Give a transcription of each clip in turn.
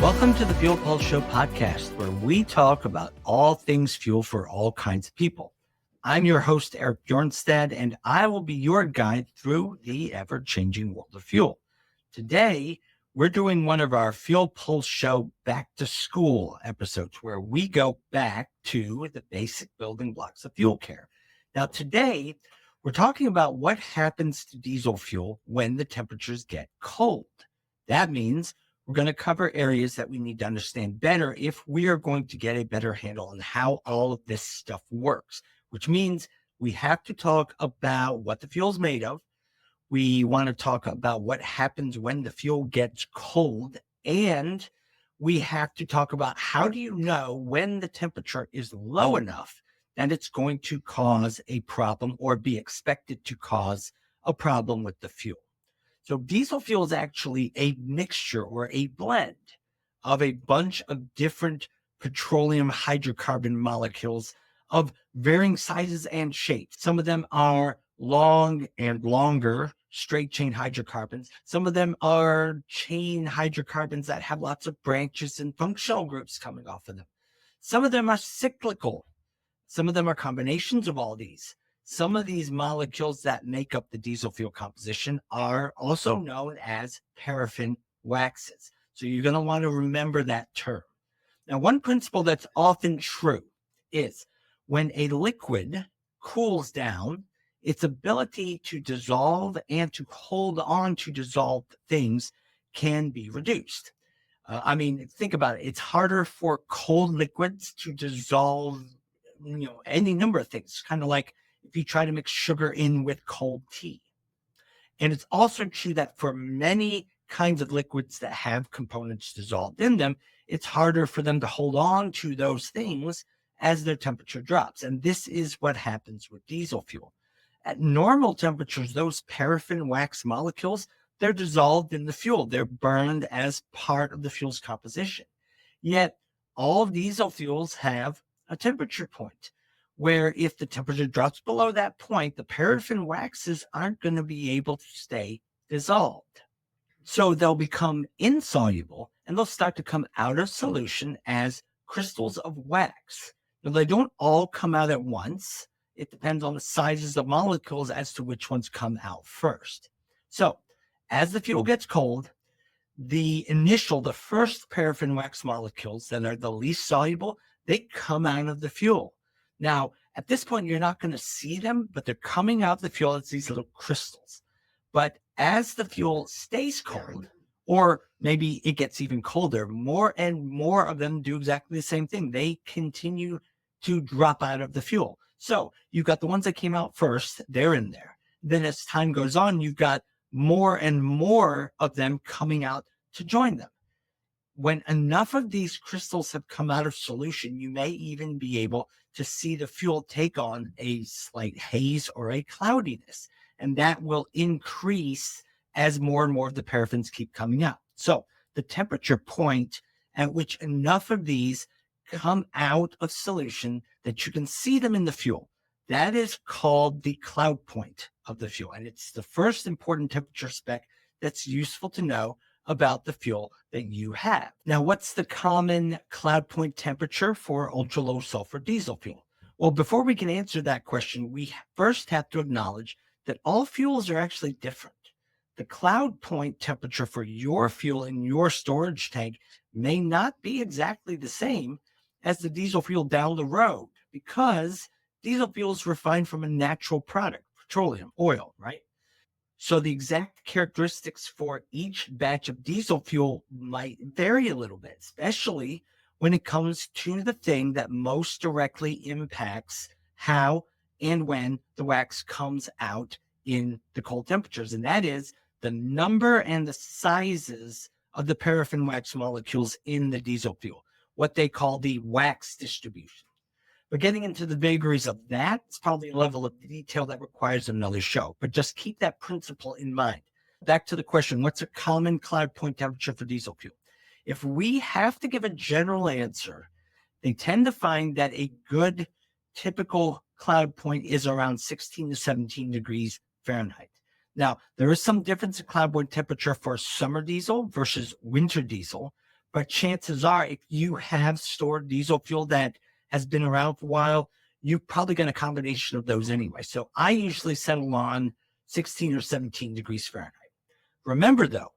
Welcome to the Fuel Pulse Show podcast, where we talk about all things fuel for all kinds of people. I'm your host, Erik Bjornstad, and I will be your guide through the ever-changing world of fuel. Today, we're doing one of our Fuel Pulse Show back to school episodes, where we go back to the basic building blocks of fuel care. Now, today, we're talking about what happens to diesel fuel when the temperatures get cold. That means we're going to cover areas that we need to understand better if we are going to get a better handle on how all of this stuff works, which means we have to talk about what the fuel's made of. We want to talk about what happens when the fuel gets cold, and we have to talk about how do you know when the temperature is low enough that it's going to cause a problem or be expected to cause a problem with the fuel. So diesel fuel is actually a mixture or a blend of a bunch of different petroleum hydrocarbon molecules of varying sizes and shapes. Some of them are long and longer straight chain hydrocarbons. Some of them are chain hydrocarbons that have lots of branches and functional groups coming off of them. Some of them are cyclical. Some of them are combinations of all these. Some of these molecules that make up the diesel fuel composition are also known as paraffin waxes. So you're going to want to remember that term. Now, one principle that's often true is when a liquid cools down, its ability to dissolve and to hold on to dissolved things can be reduced. Think about it. It's harder for cold liquids to dissolve, any number of things, kind of like if you try to mix sugar in with cold tea. And it's also true that for many kinds of liquids that have components dissolved in them, it's harder for them to hold on to those things as their temperature drops. And this is what happens with diesel fuel. At normal temperatures, those paraffin wax molecules, they're dissolved in the fuel. They're burned as part of the fuel's composition. Yet all diesel fuels have a temperature point, where if the temperature drops below that point, the paraffin waxes aren't going to be able to stay dissolved. So they'll become insoluble and they'll start to come out of solution as crystals of wax. Now, they don't all come out at once. It depends on the sizes of molecules as to which ones come out first. So as the fuel gets cold, the first paraffin wax molecules that are the least soluble, they come out of the fuel. Now, at this point, you're not going to see them, but they're coming out of the fuel as these little crystals. But as the fuel stays cold, or maybe it gets even colder, more and more of them do exactly the same thing. They continue to drop out of the fuel. So you've got the ones that came out first, they're in there. Then as time goes on, you've got more and more of them coming out to join them. When enough of these crystals have come out of solution, you may even be able to see the fuel take on a slight haze or a cloudiness, and that will increase as more and more of the paraffins keep coming out. So the temperature point at which enough of these come out of solution that you can see them in the fuel, that is called the cloud point of the fuel. And it's the first important temperature spec that's useful to know about the fuel that you have. Now, what's the common cloud point temperature for ultra low sulfur diesel fuel? Well, before we can answer that question, we first have to acknowledge that all fuels are actually different. The cloud point temperature for your fuel in your storage tank may not be exactly the same as the diesel fuel down the road, because diesel fuel is refined from a natural product, petroleum, oil, right? So the exact characteristics for each batch of diesel fuel might vary a little bit, especially when it comes to the thing that most directly impacts how and when the wax comes out in the cold temperatures. And that is the number and the sizes of the paraffin wax molecules in the diesel fuel, what they call the wax distribution. But getting into the vagaries of that is probably a level of detail that requires another show. But just keep that principle in mind. Back to the question, what's a common cloud point temperature for diesel fuel? If we have to give a general answer, they tend to find that a good typical cloud point is around 16 to 17 degrees Fahrenheit. Now, there is some difference in cloud point temperature for summer diesel versus winter diesel, But chances are, if you have stored diesel fuel that has been around for a while, you've probably got a combination of those anyway. So I usually settle on 16 or 17 degrees Fahrenheit. Remember though,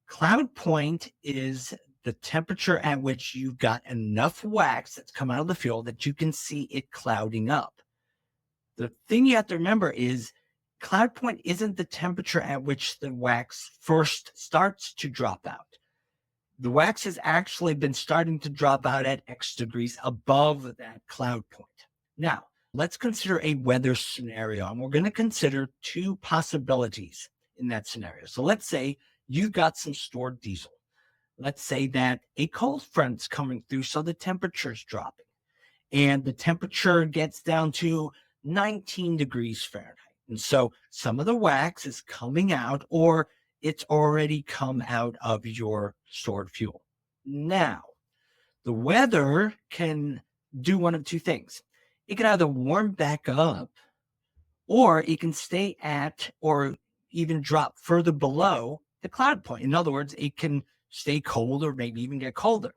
cloud point is the temperature at which you've got enough wax that's come out of the fuel that you can see it clouding up. The thing you have to remember is cloud point isn't the temperature at which the wax first starts to drop out. The wax has actually been starting to drop out at X degrees above that cloud point. Now, let's consider a weather scenario, and we're going to consider two possibilities in that scenario. So let's say you've got some stored diesel. Let's say that a cold front's coming through, so the temperature's dropping, and the temperature gets down to 19 degrees Fahrenheit. And so some of the wax is coming out, or it's already come out of your stored fuel. Now, the weather can do one of two things. It can either warm back up, or it can stay at or even drop further below the cloud point. In other words, it can stay cold or maybe even get colder.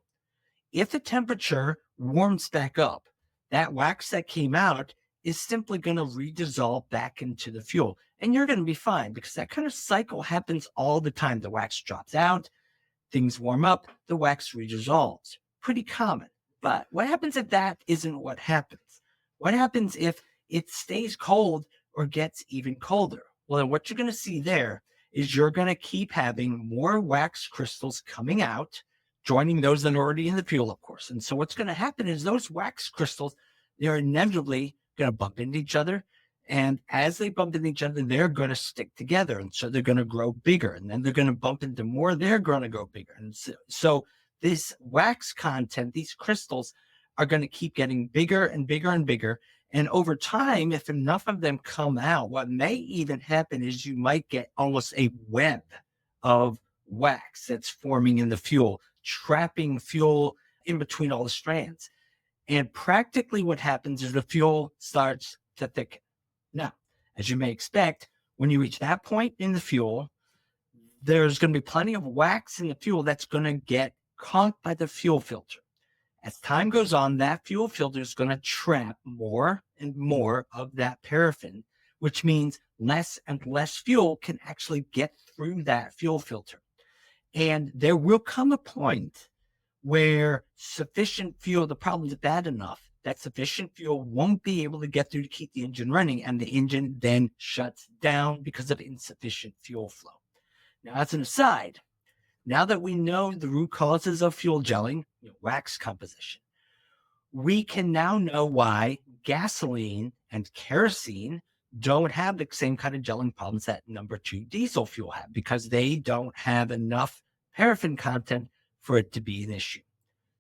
If the temperature warms back up, that wax that came out is simply going to redissolve back into the fuel. And you're going to be fine because that kind of cycle happens all the time. The wax drops out, things warm up, the wax redissolves. Pretty common. But what happens if that isn't what happens? What happens if it stays cold or gets even colder? Well, then what you're going to see there is you're going to keep having more wax crystals coming out, joining those that are already in the fuel, of course. And so what's going to happen is those wax crystals, they're inevitably going to bump into each other. And as they bump into each other, they're going to stick together. And so they're going to grow bigger. And then they're going to bump into more. They're going to grow bigger. And so this wax content, these crystals are going to keep getting bigger and bigger and bigger. And over time, if enough of them come out, what may even happen is you might get almost a web of wax that's forming in the fuel, trapping fuel in between all the strands. And practically what happens is the fuel starts to thicken. Now, as you may expect, when you reach that point in the fuel, there's going to be plenty of wax in the fuel that's going to get caught by the fuel filter. As time goes on, that fuel filter is going to trap more and more of that paraffin, which means less and less fuel can actually get through that fuel filter. And there will come a point where sufficient fuel, the problem is bad enough that sufficient fuel won't be able to get through to keep the engine running, and the engine then shuts down because of insufficient fuel flow. Now, as an aside, now that we know the root causes of fuel gelling, wax composition, we can now know why gasoline and kerosene don't have the same kind of gelling problems that number 2 diesel fuel have, because they don't have enough paraffin content for it to be an issue.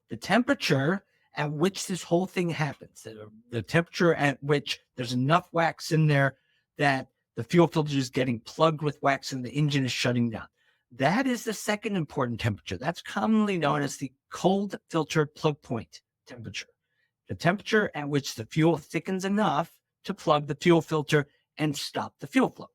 The temperature at which this whole thing happens, the temperature at which there's enough wax in there that the fuel filter is getting plugged with wax and the engine is shutting down, that is the second important temperature. That's commonly known as the cold filter plug point temperature, the temperature at which the fuel thickens enough to plug the fuel filter and stop the fuel flow.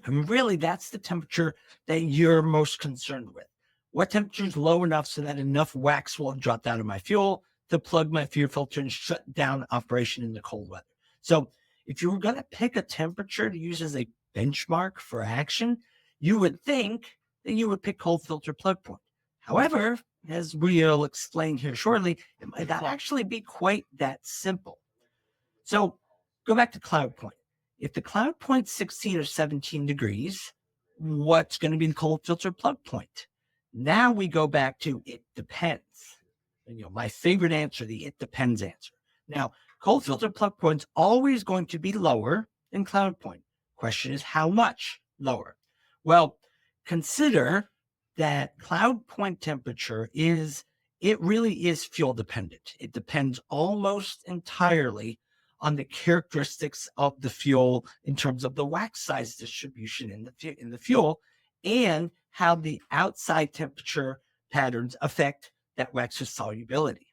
And really, that's the temperature that you're most concerned with. What temperature is low enough so that enough wax will drop out of my fuel to plug my fuel filter and shut down operation in the cold weather? So if you were going to pick a temperature to use as a benchmark for action, you would think that you would pick cold filter plug point. However, as we'll explain here shortly, it might not actually be quite that simple. So go back to cloud point. If the cloud point's 16 or 17 degrees, what's going to be the cold filter plug point? Now we go back to it depends. My favorite answer, the it depends answer. Now, cold filter plug point's always going to be lower than cloud point. Question is, how much lower? Well, consider that cloud point temperature really is fuel dependent. It depends almost entirely on the characteristics of the fuel in terms of the wax size distribution in the fuel, and how the outside temperature patterns affect that wax's solubility.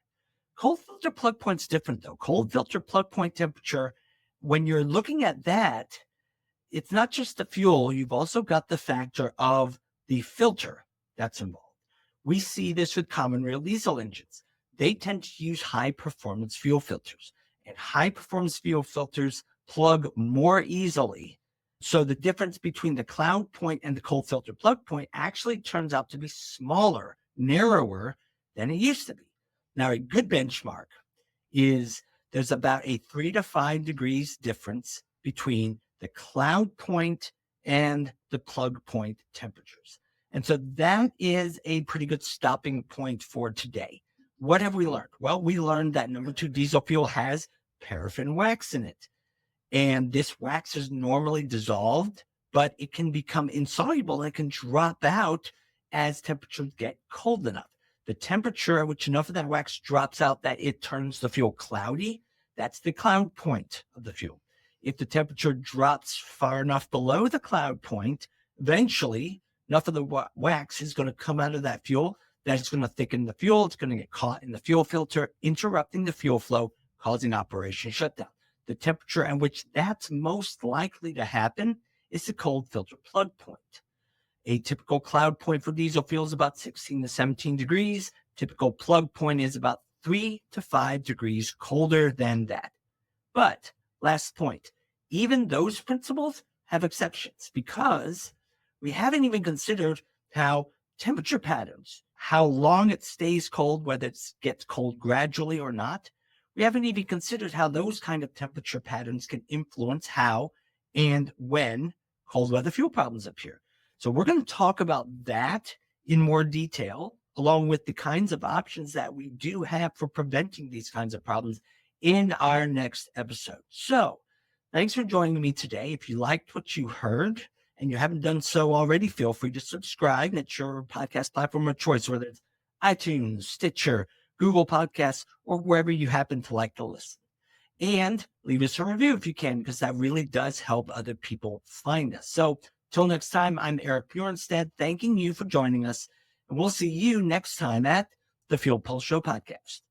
Cold filter plug point's different though. Cold filter plug point temperature, when you're looking at that, it's not just the fuel, you've also got the factor of the filter that's involved. We see this with common real diesel engines. They tend to use high performance fuel filters, and high performance fuel filters plug more easily. So the difference between the cloud point and the cold filter plug point actually turns out to be smaller, narrower than it used to be. Now, a good benchmark is there's about a 3 to 5 degrees difference between the cloud point and the plug point temperatures. And so that is a pretty good stopping point for today. What have we learned? Well, we learned that number 2 diesel fuel has paraffin wax in it. And this wax is normally dissolved, but it can become insoluble and it can drop out as temperatures get cold enough. The temperature at which enough of that wax drops out that it turns the fuel cloudy, that's the cloud point of the fuel. If the temperature drops far enough below the cloud point, eventually enough of the wax is going to come out of that fuel that it's going to thicken the fuel. It's going to get caught in the fuel filter, interrupting the fuel flow, causing operation shutdown. The temperature at which that's most likely to happen is the cold filter plug point. A typical cloud point for diesel fuel is about 16 to 17 degrees. Typical plug point is about 3 to 5 degrees colder than that. But last point, even those principles have exceptions because we haven't even considered how temperature patterns, how long it stays cold, whether it gets cold gradually or not. We haven't even considered how those kind of temperature patterns can influence how and when cold weather fuel problems appear. So we're going to talk about that in more detail, along with the kinds of options that we do have for preventing these kinds of problems in our next episode. So thanks for joining me today. If you liked what you heard and you haven't done so already, feel free to subscribe at your podcast platform of choice, whether it's iTunes, Stitcher, Google Podcasts, or wherever you happen to like to listen. And leave us a review if you can, because that really does help other people find us. So till next time, I'm Erik Bjornstad, thanking you for joining us, and we'll see you next time at the Fuel Pulse Show podcast.